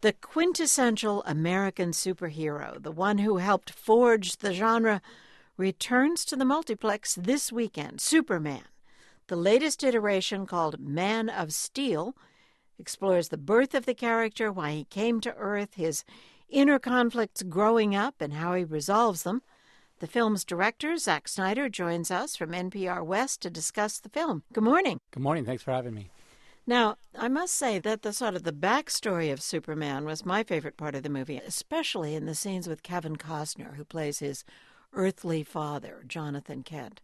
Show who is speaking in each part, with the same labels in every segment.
Speaker 1: The quintessential American superhero, the one who helped forge the genre, returns to the multiplex this weekend. Superman, the latest iteration called Man of Steel, explores the birth of the character, why he came to Earth, his inner conflicts growing up, and how he resolves them. The film's director, Zack Snyder, joins us from NPR West to discuss the film. Good morning.
Speaker 2: Good morning. Thanks for having me.
Speaker 1: Now, I must say that the backstory of Superman was my favorite part of the movie, especially in the scenes with Kevin Costner, who plays his earthly father, Jonathan Kent.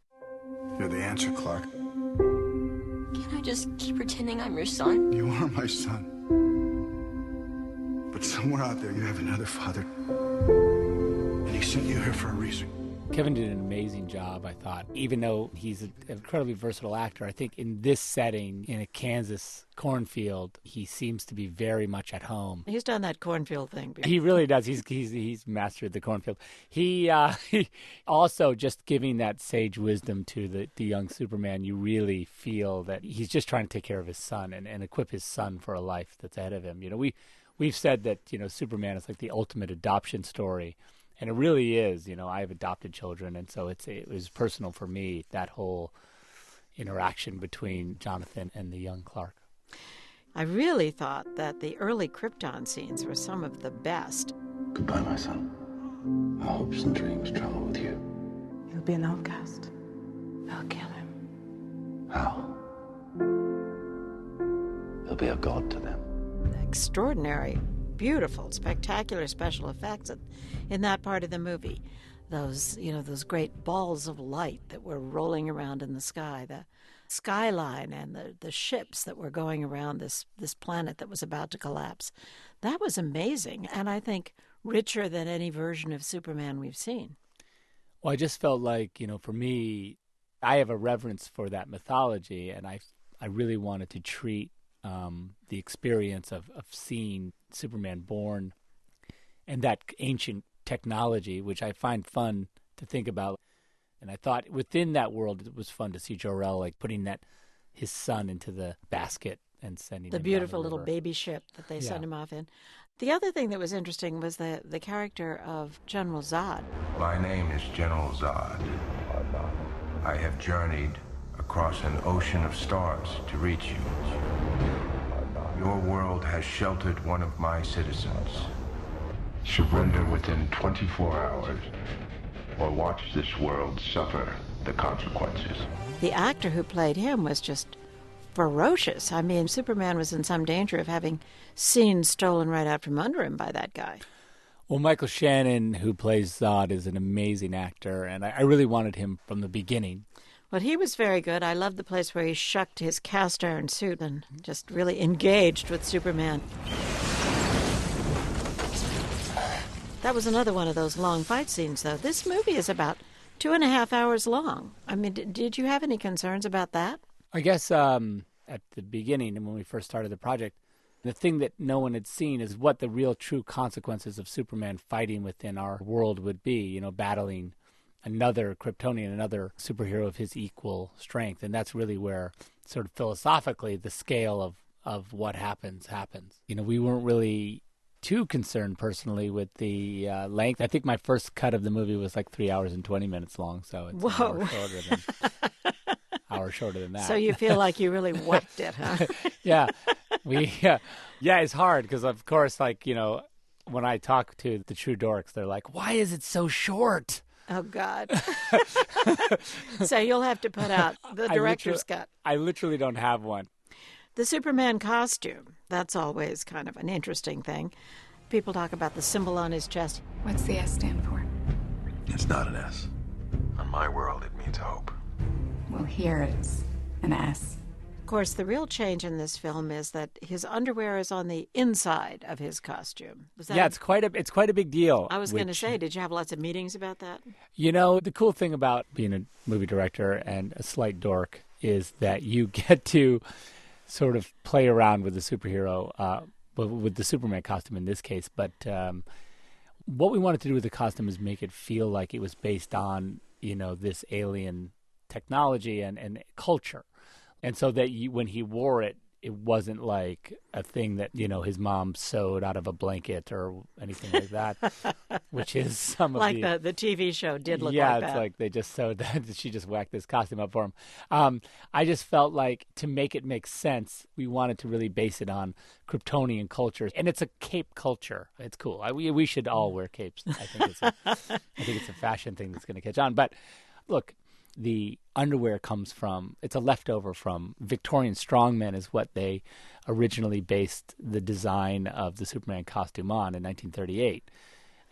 Speaker 3: You're the answer, Clark.
Speaker 4: Can't I just keep pretending I'm your son?
Speaker 3: You are my son. But somewhere out there you have another father. And he sent you here for a reason.
Speaker 2: Kevin did an amazing job, I thought. Even though he's an incredibly versatile actor, I think in this setting, in a Kansas cornfield, he seems to be very much at home.
Speaker 1: He's done that cornfield thing before.
Speaker 2: He really does. He's mastered the cornfield. He also, just giving that sage wisdom to the young Superman, you really feel that he's just trying to take care of his son and equip his son for a life that's ahead of him. You know, we've said that, Superman is like the ultimate adoption story. And it really is. I have adopted children, and so it was personal for me, that whole interaction between Jonathan and the young Clark.
Speaker 1: I really thought that the early Krypton scenes were some of the best.
Speaker 5: Goodbye, my son. Our hopes and dreams travel with you.
Speaker 6: He'll be an outcast. I'll kill him.
Speaker 5: How? He'll be a god to them.
Speaker 1: Extraordinary, beautiful, spectacular special effects in that part of the movie. Those great balls of light that were rolling around in the sky, the skyline and the ships that were going around this planet that was about to collapse. That was amazing, and I think richer than any version of Superman we've seen.
Speaker 2: Well, I just felt like, for me, I have a reverence for that mythology, and I really wanted to treat the experience of seeing Superman born and that ancient technology, which I find fun to think about. And I thought within that world, it was fun to see Jor-El putting his son into the basket and sending
Speaker 1: the
Speaker 2: him
Speaker 1: beautiful
Speaker 2: down the
Speaker 1: little
Speaker 2: river.
Speaker 1: baby ship that they sent him off in. The other thing that was interesting was the character of General Zod.
Speaker 7: My name is General Zod. I have journeyed across an ocean of stars to reach you. Your world has sheltered one of my citizens. Surrender within 24 hours, or watch this world suffer the consequences.
Speaker 1: The actor who played him was just ferocious. I mean, Superman was in some danger of having scenes stolen right out from under him by that guy.
Speaker 2: Well, Michael Shannon, who plays Zod, is an amazing actor, and I really wanted him from the beginning.
Speaker 1: Well, he was very good. I loved the place where he shucked his cast iron suit and just really engaged with Superman. That was another one of those long fight scenes, though. This movie is about 2.5 hours long. I mean, did you have any concerns about that?
Speaker 2: I guess at the beginning, and when we first started the project, the thing that no one had seen is what the real true consequences of Superman fighting within our world would be, battling another Kryptonian, another superhero of his equal strength. And that's really where, sort of philosophically, the scale of what happens. We weren't really too concerned personally with the length. I think my first cut of the movie was like 3 hours and 20 minutes long, so it's an hour shorter than that.
Speaker 1: So you feel like you really whacked it, huh?
Speaker 2: Yeah. It's hard because, of course, when I talk to the true dorks, they're like, why is it so short?
Speaker 1: Oh, God. So you'll have to put out the director's cut.
Speaker 2: I literally don't have one.
Speaker 1: The Superman costume, that's always kind of an interesting thing. People talk about the symbol on his chest.
Speaker 6: What's the S stand for?
Speaker 3: It's not an S.
Speaker 7: On my world, it means hope.
Speaker 6: Well, here it's an S.
Speaker 1: Of course, the real change in this film is that his underwear is on the inside of his costume.
Speaker 2: It's quite a big deal.
Speaker 1: I was going to say, did you have lots of meetings about that?
Speaker 2: The cool thing about being a movie director and a slight dork is that you get to sort of play around with the superhero, with the Superman costume in this case. But what we wanted to do with the costume is make it feel like it was based on, this alien technology and culture. And so that when he wore it, it wasn't like a thing that, his mom sewed out of a blanket or anything like that, which is some of
Speaker 1: like the TV show did look like that.
Speaker 2: Yeah, it's like they just sewed that. She just whacked this costume up for him. I just felt like to make it make sense, we wanted to really base it on Kryptonian culture. And it's a cape culture. It's cool. We should all wear capes. I think it's a fashion thing that's going to catch on. But look, the underwear comes from, it's a leftover from Victorian strongmen is what they originally based the design of the Superman costume on in 1938.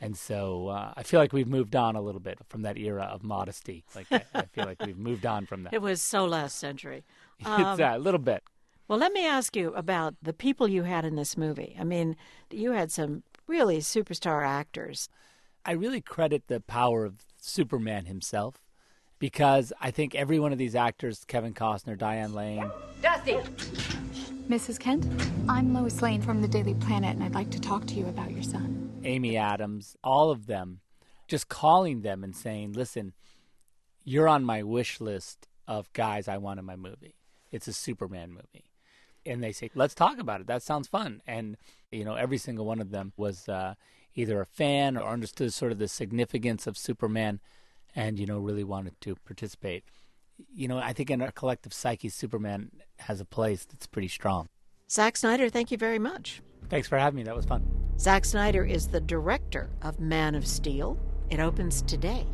Speaker 2: And so I feel like we've moved on a little bit from that era of modesty. Like I feel like we've moved on from that.
Speaker 1: It was so last century.
Speaker 2: It's a little bit.
Speaker 1: Well, let me ask you about the people you had in this movie. I mean, you had some really superstar actors.
Speaker 2: I really credit the power of Superman himself, because I think every one of these actors, Kevin Costner, Diane Lane.
Speaker 8: Dusty!
Speaker 9: Mrs. Kent, I'm Lois Lane from the Daily Planet, and I'd like to talk to you about your son.
Speaker 2: Amy Adams, all of them, just calling them and saying, listen, you're on my wish list of guys I want in my movie. It's a Superman movie. And they say, let's talk about it. That sounds fun. And, every single one of them was either a fan or understood sort of the significance of Superman and, really wanted to participate. I think in our collective psyche, Superman has a place that's pretty strong.
Speaker 1: Zack Snyder, thank you very much.
Speaker 2: Thanks for having me. That was fun.
Speaker 1: Zack Snyder is the director of Man of Steel. It opens today.